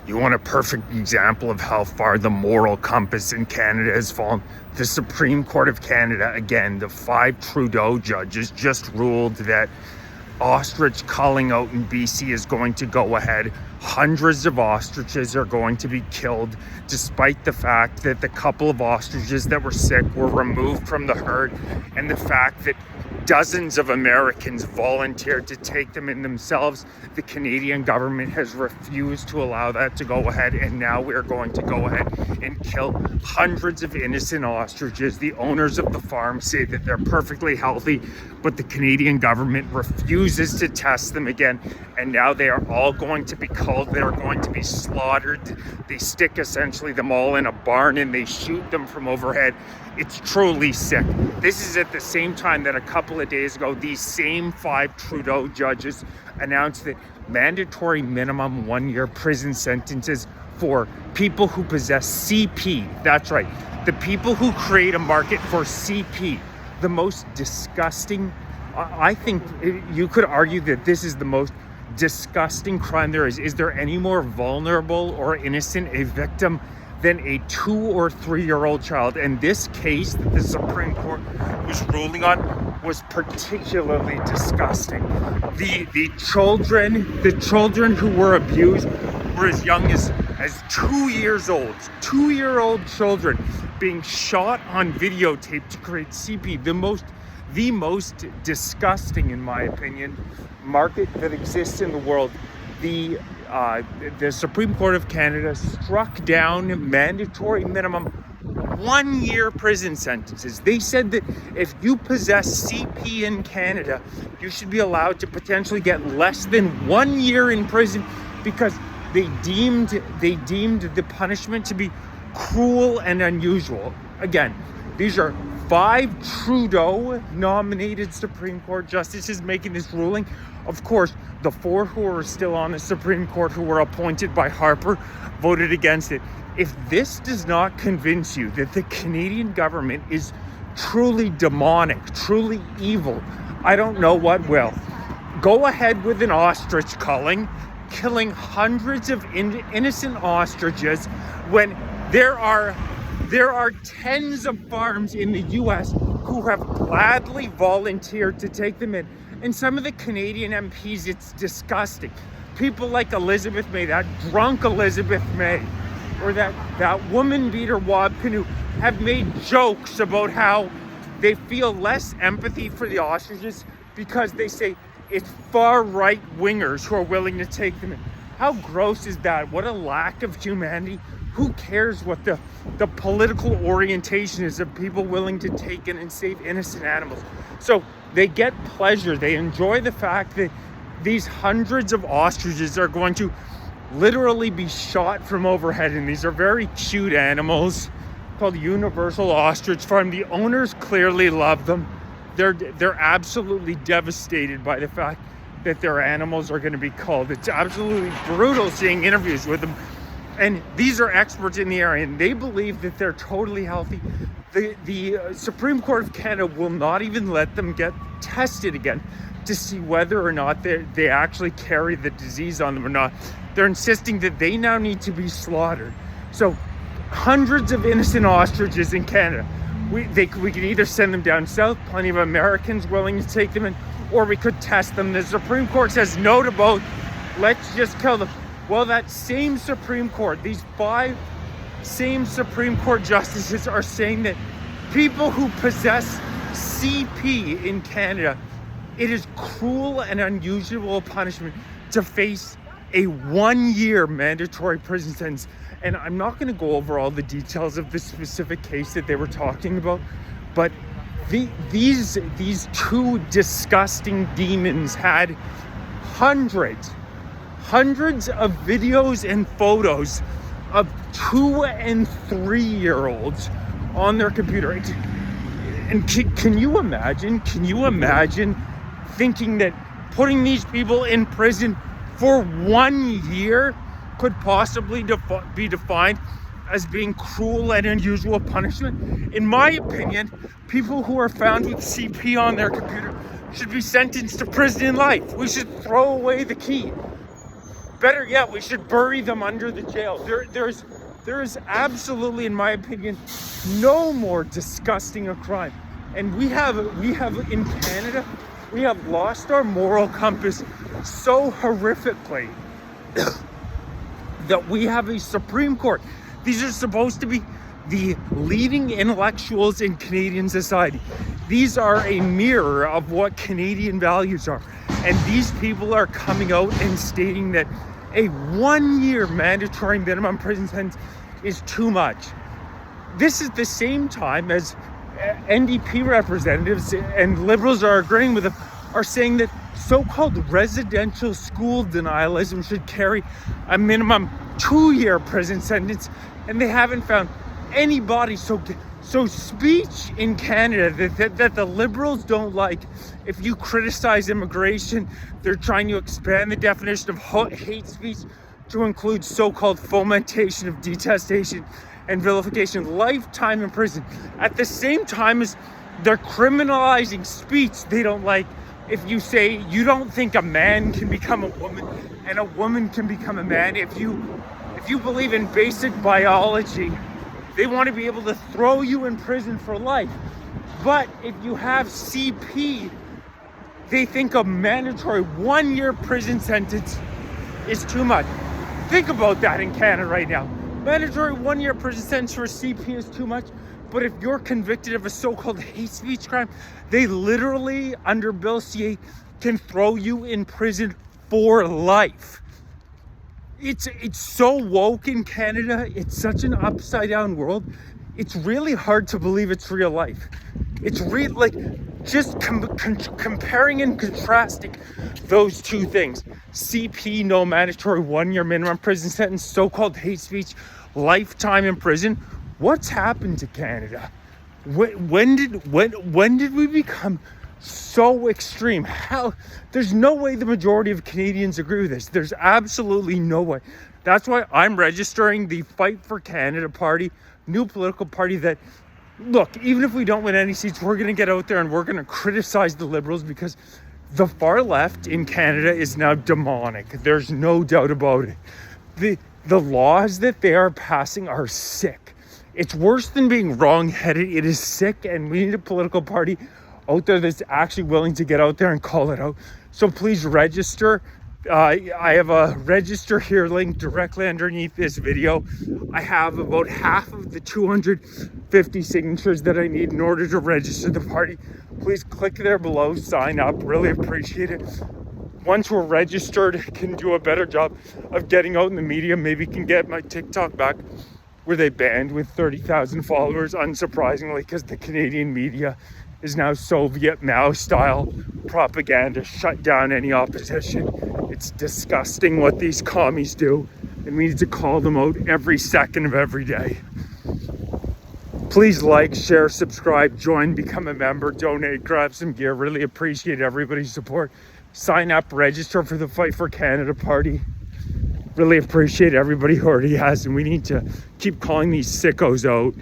You want a perfect example of how far the moral compass in Canada has fallen? The Supreme Court of Canada, again, the 5 Trudeau judges just ruled that ostrich culling out in BC is going to go ahead. Hundreds of ostriches are going to be killed, despite the fact that the couple of ostriches that were sick were removed from the herd, and the fact that dozens of Americans volunteered to take them in themselves. The Canadian government has refused to allow that to go ahead, and now we're going to go ahead and kill hundreds of innocent ostriches. The owners of the farm say that they're perfectly healthy, but the Canadian government refuses to test them again, and now they are all going to be culled. They're going to be slaughtered. They stick essentially them all in a barn and they shoot them from overhead. It's truly sick. This is at the same time that a couple of days ago, these same 5 Trudeau judges announced that mandatory minimum 1-year prison sentences for people who possess CP. That's right. The people who create a market for CP, the most disgusting. I think you could argue that this is the most disgusting crime there is. Is there any more vulnerable or innocent a victim than a 2 or 3-year-old child? And this case that the Supreme Court was ruling on was particularly disgusting. The children who were abused were as young as 2 years old. 2-year-old children being shot on videotape to create CP. The most disgusting, in my opinion, market that exists in the world. The Supreme Court of Canada struck down mandatory minimum 1-year prison sentences. They said that if you possess CP in Canada, you should be allowed to potentially get less than 1 year in prison because they deemed the punishment to be cruel and unusual. Again, these are 5 Trudeau-nominated Supreme Court justices making this ruling. Of course, the 4 who are still on the Supreme Court who were appointed by Harper voted against it. If this does not convince you that the Canadian government is truly demonic, truly evil, I don't know what will. Go ahead with an ostrich culling, killing hundreds of innocent ostriches when there are tens of farms in the U.S. who have gladly volunteered to take them in. And some of the Canadian MPs, it's disgusting. People like Elizabeth May, that drunk Elizabeth May, or that woman beater Wab Kinew, have made jokes about how they feel less empathy for the ostriches because they say it's far-right wingers who are willing to take them in. How gross is that? What a lack of humanity. Who cares what the political orientation is of people willing to take in and save innocent animals? So they get pleasure. They enjoy the fact that these hundreds of ostriches are going to literally be shot from overhead. And these are very cute animals called Universal Ostrich Farm. The owners clearly love them. They're absolutely devastated by the fact that their animals are going to be culled. It's absolutely brutal seeing interviews with them. And these are experts in the area, and they believe that they're totally healthy. The Supreme Court of Canada will not even let them get tested again to see whether or not they actually carry the disease on them or not. They're insisting that they now need to be slaughtered. So hundreds of innocent ostriches in Canada. We can either send them down south, plenty of Americans willing to take them in, or we could test them. The Supreme Court says no to both. Let's just kill them. Well, that same Supreme Court, these 5 same Supreme Court justices are saying that people who possess CP in Canada, it is cruel and unusual punishment to face a 1-year mandatory prison sentence. And I'm not going to go over all the details of the specific case that they were talking about, but these 2 disgusting demons had hundreds of videos and photos of 2 and 3-year-olds on their computer. And can you imagine thinking that putting these people in prison for 1 year could possibly be defined as being cruel and unusual punishment? In my opinion, people who are found with CP on their computer should be sentenced to prison in life. We should throw away the key. Better yet, we should bury them under the jail. There is absolutely, in my opinion, no more disgusting a crime. And we have in Canada, we have lost our moral compass so horrifically that we have a Supreme Court. These are supposed to be the leading intellectuals in Canadian society. These are a mirror of what Canadian values are. And these people are coming out and stating that a 1-year mandatory minimum prison sentence is too much. This is the same time as NDP representatives and Liberals are agreeing with them, are saying that so-called residential school denialism should carry a minimum 2-year prison sentence, and they haven't found anybody. So speech in Canada that the Liberals don't like. If you criticize immigration, they're trying to expand the definition of hate speech to include so-called fomentation of detestation and vilification, lifetime in prison. At the same time as they're criminalizing speech they don't like. If you say you don't think a man can become a woman and a woman can become a man, if you believe in basic biology, they want to be able to throw you in prison for life. But if you have CP, they think a mandatory 1-year prison sentence is too much. Think about that in Canada right now. Mandatory 1-year prison sentence for CP is too much. But if you're convicted of a so-called hate speech crime, they literally, under Bill C-8, can throw you in prison for life. It's so woke in Canada. It's such an upside down world. It's really hard to believe it's real life. It's real, like, just comparing and contrasting those two things. CP, no mandatory 1-year minimum prison sentence, so-called hate speech, lifetime in prison. What's happened to Canada? When did we become so extreme? How? There's no way the majority of Canadians agree with this. There's absolutely no way. That's why I'm registering the Fight for Canada party, new political party that, look, even if we don't win any seats, we're going to get out there and we're going to criticize the Liberals, because the far left in Canada is now demonic. There's no doubt about it. The laws that they are passing are sick. It's worse than being wrong-headed. It is sick, and we need a political party out there that's actually willing to get out there and call it out. So please register. I have a register here link directly underneath this video. I have about half of the 250 signatures that I need in order to register the party. Please click there below, sign up. Really appreciate it. Once we're registered, can do a better job of getting out in the media. Maybe can get my TikTok back, where they banned with 30,000 followers, unsurprisingly, because the Canadian media is now Soviet Mao style propaganda, shut down any opposition. It's disgusting what these commies do, and we need to call them out every second of every day. Please like, share, subscribe, join, become a member, donate, grab some gear. Really appreciate everybody's support. Sign up, register for the Fight for Canada party. Really appreciate everybody who already has, and we need to keep calling these sickos out.